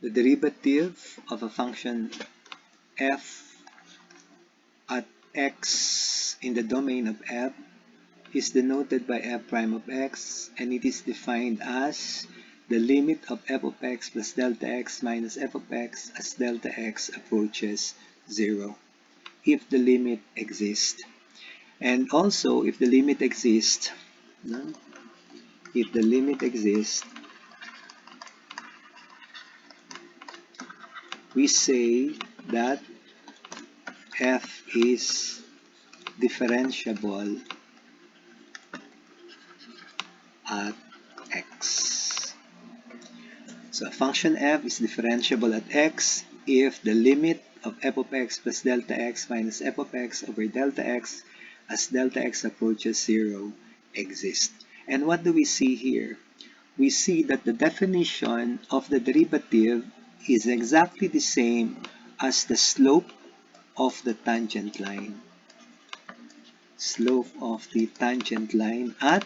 The derivative of a function f at x in the domain of f is denoted by f prime of x, and it is defined as the limit of f of x plus delta x minus f of x as delta x approaches 0, if the limit exists. And also, if the limit exists, no? If the limit exists, we say that f is differentiable at x. So function f is differentiable at x if the limit of f of x plus delta x minus f of x over delta x as delta x approaches 0 exists. And what do we see here? We see that the definition of the derivative is exactly the same as the slope of the tangent line. Slope of the tangent line at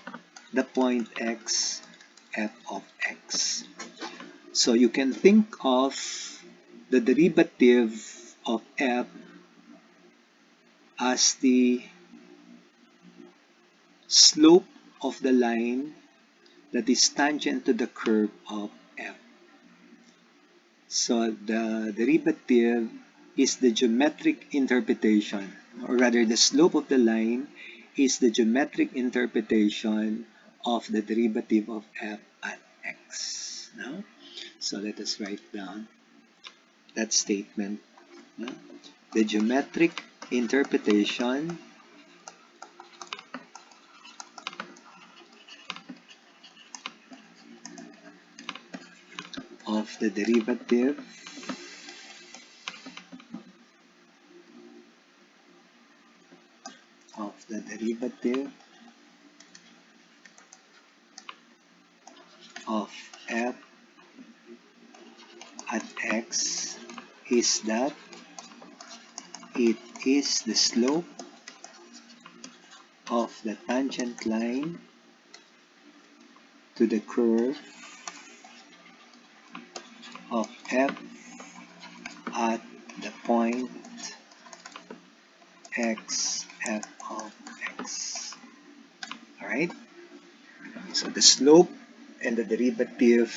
the point x, f of x. So you can think of the derivative of f as the slope of the line that is tangent to the curve of f. So the derivative is the geometric interpretation, or rather the slope of the line is the geometric interpretation of the derivative of f at x. No? So let us write down that statement. No? The geometric interpretation of the derivative of f at x is that it is the slope of the tangent line to the curve of f at the point x, f of x. Alright? So the slope and the derivative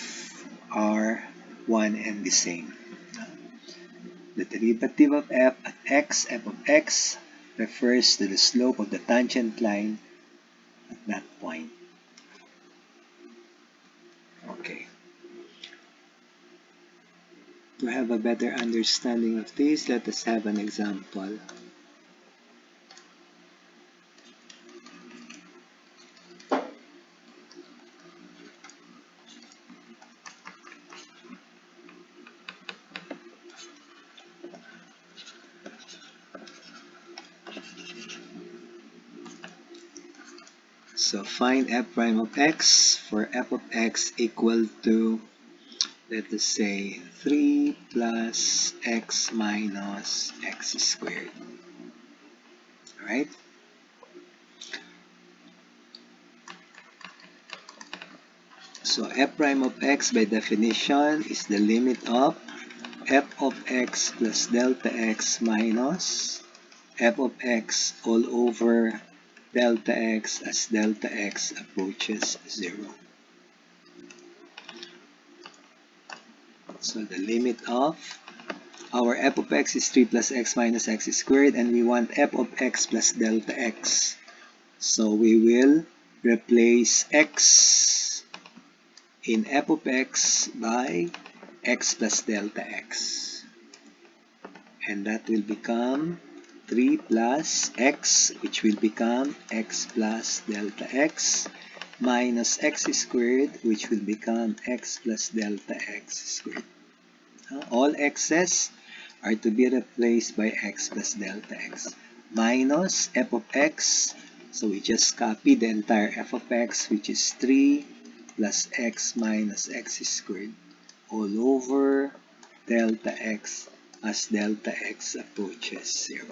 are one and the same. The derivative of f at x, f of x, refers to the slope of the tangent line at that point. Okay. To have a better understanding of this, let us have an example. So find f prime of x for f of x equal to, let us say, 3 plus x minus x squared. Alright? So f prime of x by definition is the limit of f of x plus delta x minus f of x all over delta x as delta x approaches 0. So the limit of our f of x is 3 plus x minus x squared, and we want f of x plus delta x. So we will replace x in f of x by x plus delta x. And that will become 3 plus x, which will become x plus delta x, minus x squared, which will become x plus delta x squared. All x's are to be replaced by x plus delta x, minus f of x. So we just copy the entire f of x, which is 3 plus x minus x squared, all over delta x as delta x approaches 0.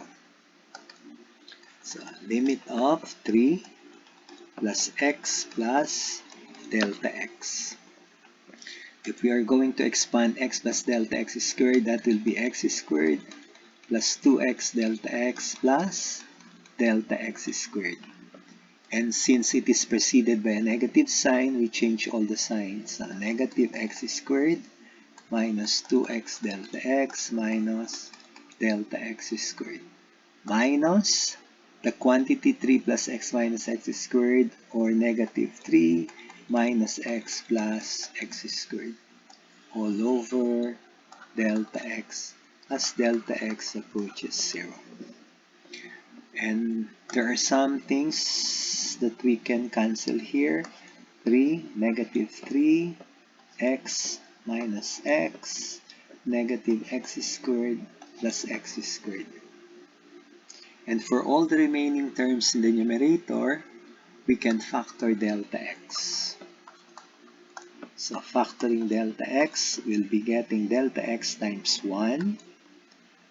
So limit of 3 plus x plus delta x. if we are going to expand x plus delta x squared, that will be x squared plus 2x delta x plus delta x squared. And since it is preceded by a negative sign, we change all the signs. So negative x squared minus 2x delta x minus delta x squared minus the quantity 3 plus x minus x squared, or negative 3 minus x plus x squared, all over delta x as delta x approaches 0. And there are some things that we can cancel here. 3, negative 3, x minus x, negative x squared plus x squared. And for all the remaining terms in the numerator, we can factor delta x. So factoring delta x, we'll be getting delta x times 1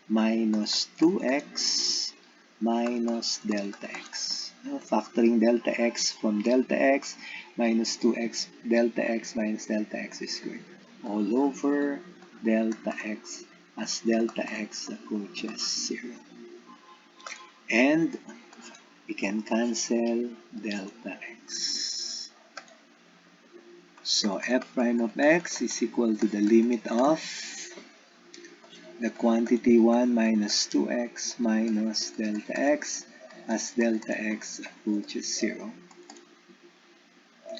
minus 2x minus delta x. Now, factoring delta x from delta x minus 2x delta x minus delta x squared all over delta x as delta x approaches 0. And we can cancel delta x. So f prime of x is equal to the limit of the quantity 1 minus 2x minus delta x as delta x approaches 0.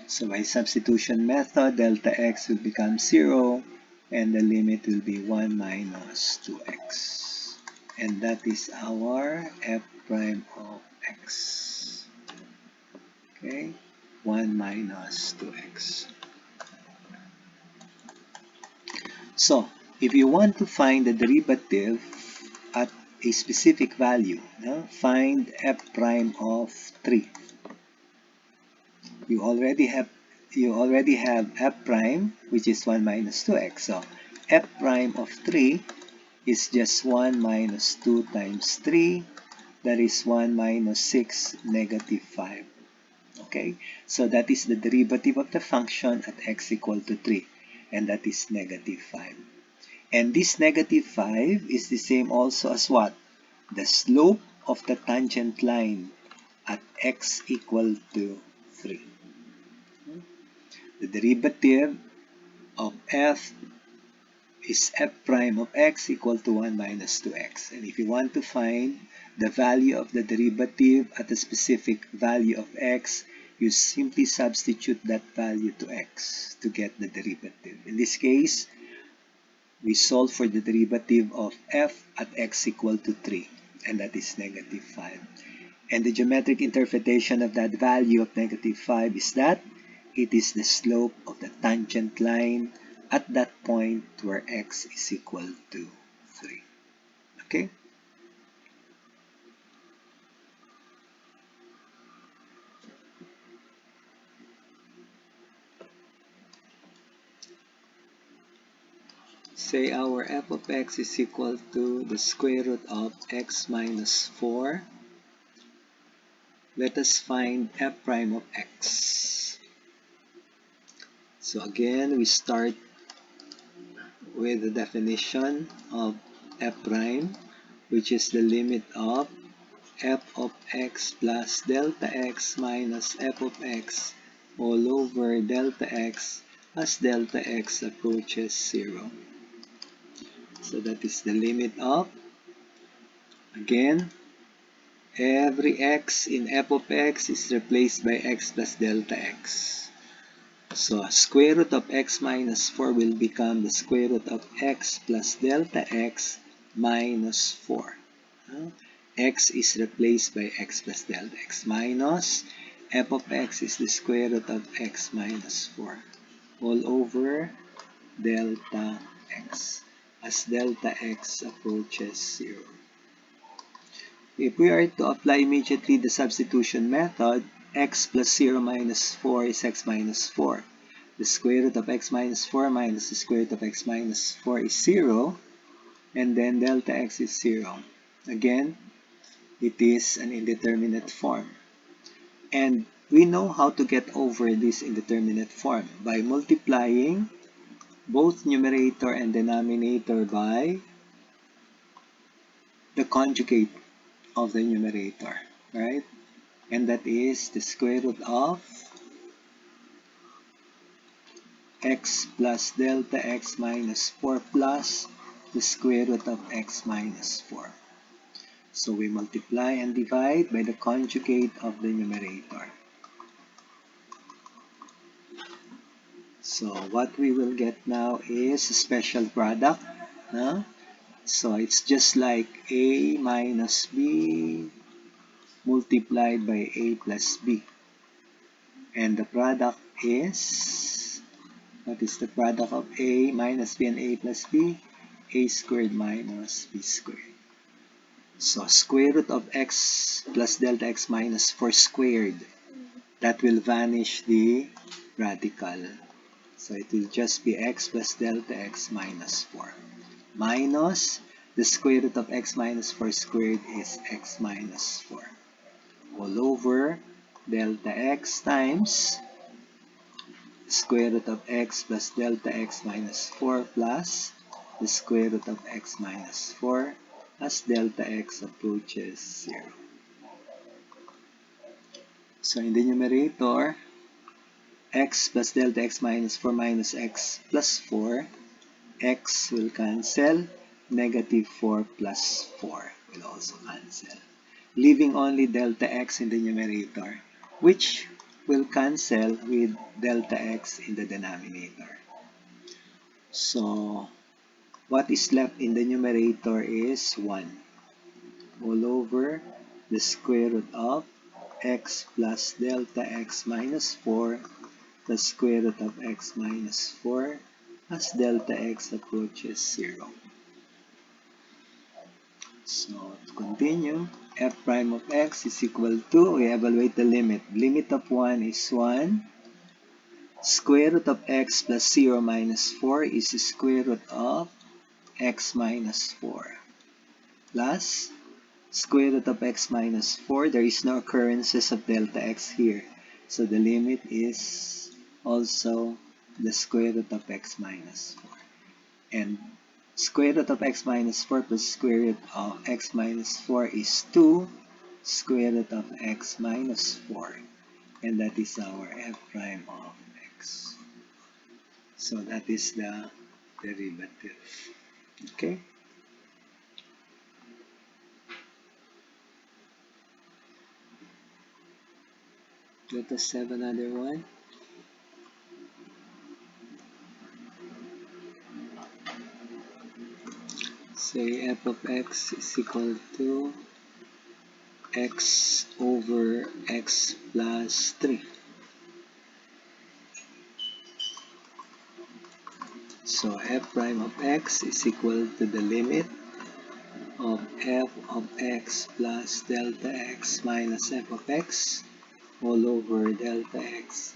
So by substitution method, delta x will become 0 and the limit will be 1 minus 2x. And that is our f prime of x. Okay, 1 minus 2x. So, if you want to find the derivative at a specific value, find f prime of 3. You already have f prime, which is 1 minus 2x. So, f prime of 3 is just 1 minus 2 times 3. That is 1 minus 6, negative 5. Okay, so that is the derivative of the function at x equal to 3. And that is negative 5. And this negative 5 is the same also as what? The slope of the tangent line at x equal to 3. The derivative of f is f prime of x equal to 1 minus 2x. And if you want to find the value of the derivative at a specific value of x, you simply substitute that value to x to get the derivative. In this case, we solve for the derivative of f at x equal to 3, and that is negative 5. And the geometric interpretation of that value of negative 5 is that it is the slope of the tangent line at that point where x is equal to 3. Okay? Say our f of x is equal to the square root of x minus 4. Let us find f prime of x. So again, we start with the definition of f prime, which is the limit of f of x plus delta x minus f of x all over delta x as delta x approaches 0. So that is the limit of, again, every x in f of x is replaced by x plus delta x. So square root of x minus 4 will become the square root of x plus delta x minus 4. X is replaced by x plus delta x minus f of x is the square root of x minus 4 all over delta x as delta x approaches 0. If we are to apply immediately the substitution method, x plus 0 minus 4 is x minus 4. The square root of x minus 4 minus the square root of x minus 4 is 0, and then delta x is 0. Again, it is an indeterminate form. And we know how to get over this indeterminate form by multiplying both numerator and denominator by the conjugate of the numerator, right? And that is the square root of x plus delta x minus 4 plus the square root of x minus 4. So we multiply and divide by the conjugate of the numerator. So what we will get now is a special product. Huh? So it's just like a minus b multiplied by a plus b. And the product is, what is the product of a minus b and a plus b? A squared minus b squared. So square root of x plus delta x minus 4 squared. That will vanish the radical. So it will just be x plus delta x minus 4. Minus the square root of x minus 4 squared is x minus 4. All over delta x times square root of x plus delta x minus 4 plus the square root of x minus 4 as delta x approaches 0. So in the numerator, x plus delta x minus 4 minus x plus 4, x will cancel, negative 4 plus 4 will also cancel, leaving only delta x in the numerator, which will cancel with delta x in the denominator. So what is left in the numerator is 1 all over the square root of x plus delta x minus 4 the square root of x minus 4 as delta x approaches 0. So to continue, f prime of x is equal to, we evaluate the limit. Limit of 1 is 1. Square root of x plus 0 minus 4 is the square root of x minus 4 plus square root of x minus 4. There is no occurrences of delta x here. So the limit is also the square root of x minus 4. And square root of x minus 4 plus square root of x minus 4 is 2 square root of x minus 4. And that is our f prime of x. So that is the derivative. Okay? Let us have another one. Say f of x is equal to x over x plus 3. So f prime of x is equal to the limit of f of x plus delta x minus f of x all over delta x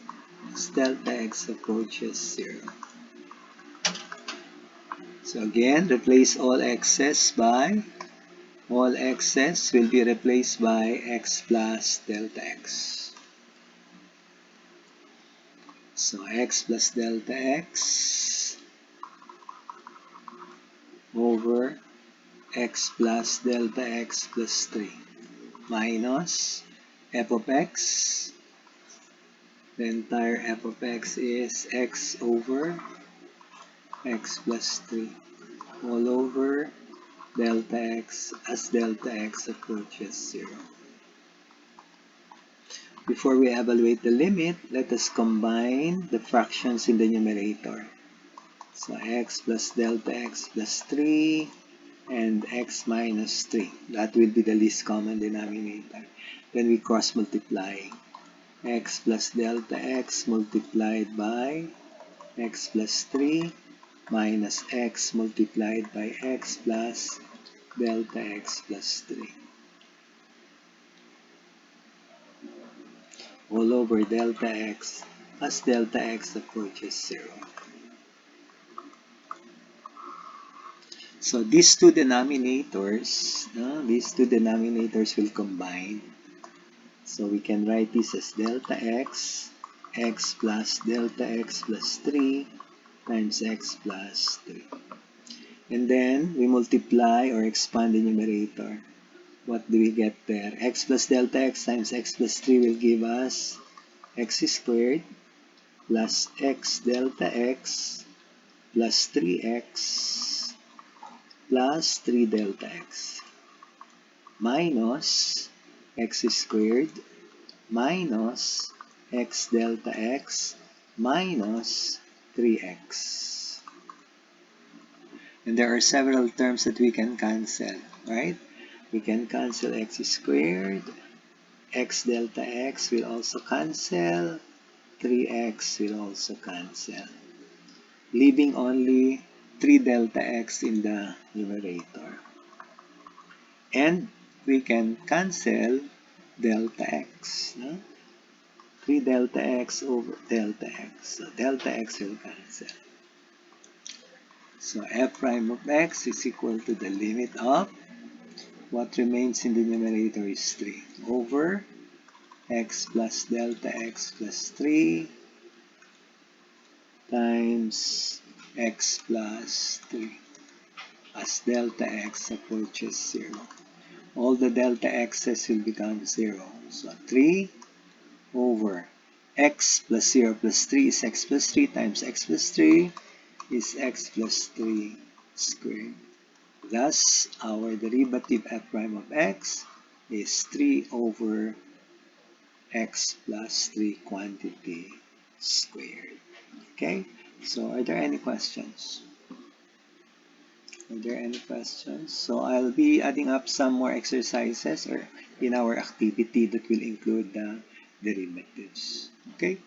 as delta x approaches 0. So again, replace all x's by, all x's will be replaced by x plus delta x. So x plus delta x over x plus delta x plus 3 minus f of x. The entire f of x is x over x plus 3 all over delta x as delta x approaches 0. Before we evaluate the limit, let us combine the fractions in the numerator. So x plus delta x plus 3 and x minus 3. That will be the least common denominator. Then we cross multiply. X plus delta x multiplied by x plus 3 minus x multiplied by x plus delta x plus 3 all over delta x as delta x approaches 0. So these two denominators will combine. So we can write this as delta x, x plus delta x plus 3 times x plus 3. And then we multiply or expand the numerator. What do we get there? X plus delta x times x plus 3 will give us x squared plus x delta x plus 3x plus 3 delta x minus x squared minus x delta x minus 3x. And there are several terms that we can cancel, right? We can cancel x squared, x delta x will also cancel, 3x will also cancel, leaving only 3 delta x in the numerator. And we can cancel delta x. No? 3 delta x over delta x. So delta x will cancel. So f prime of x is equal to the limit of what remains in the numerator is 3 over x plus delta x plus 3 times x plus 3 as delta x approaches 0. All the delta x's will become 0. So 3 over x plus 0 plus 3 is x plus 3 times x plus 3 is x plus 3 squared. Thus, our derivative f prime of x is 3 over x plus 3 quantity squared. Okay, so are there any questions? Are there any questions? So I'll be adding up some more exercises or in our activity that will include the derivatives. Okay.